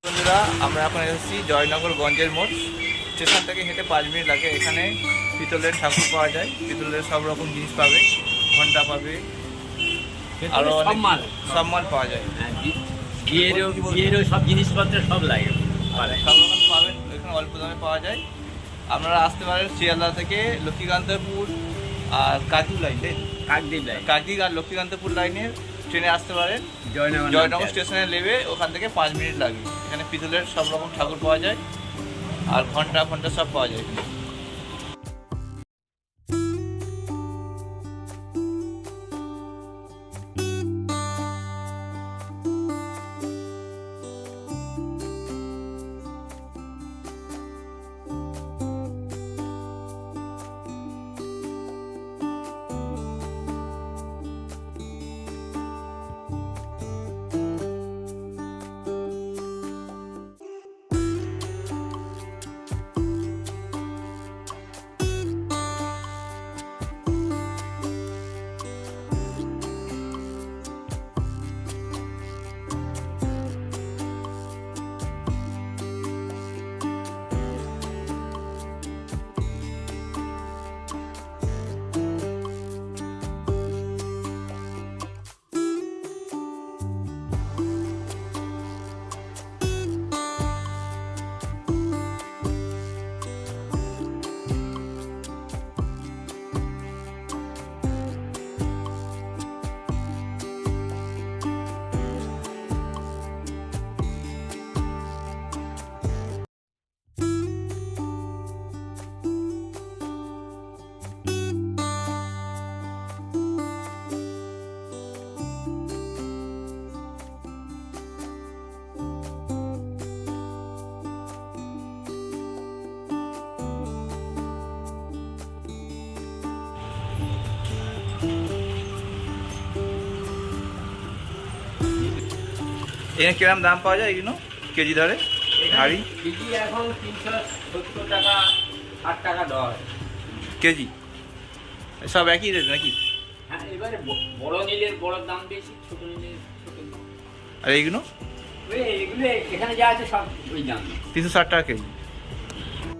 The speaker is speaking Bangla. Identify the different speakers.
Speaker 1: বন্ধুরা আমরা এখন এসেছি জয়নগর গঞ্জের মোড়। স্টেশন থেকে হেঁটে 5 মিনিট লাগে। এখানে পিতলের ঠাকুর পাওয়া যায়, পিতলের সব রকম জিনিস পাবে, ঘন্টা পাবে, আরও সব মাল পাওয়া যায়।
Speaker 2: বিয়েরও সব জিনিসপত্র সব লাগে,
Speaker 1: সব রকম পাবেন এখানে, অল্প দামে পাওয়া যায়। আপনারা আসতে পারেন শিয়ালদা থেকে লক্ষ্মীকান্তপুর আর কাকদ্বীপ লাইন, কাকদ্বীপ আর লক্ষ্মীকান্তপুর লাইনের ট্রেনে আসতে পারেন। জয়নগর স্টেশনে নেবে, ওখান থেকে 5 মিনিট লাগে। এখানে পিতলের সব রকম ঠাকুর পাওয়া যায় আর ঘন্টা সব পাওয়া যায় এখানে। এখানে কিরম দাম পাওয়া যায় এগুলো কেজি ধরে? হাড়ি
Speaker 2: কেজি এখন 370 টাকা, 8 টাকা দর
Speaker 1: কেজি, সব একই রেট নাকি?
Speaker 2: হ্যাঁ, এবারে বড় নিলে বড় দাম বেশি, ছোট নিলে ছোট দাম।
Speaker 1: আর এইগুলো
Speaker 2: এগুলো এখানে যা আছে সব ওই দাম,
Speaker 1: 360 টাকা কেজি।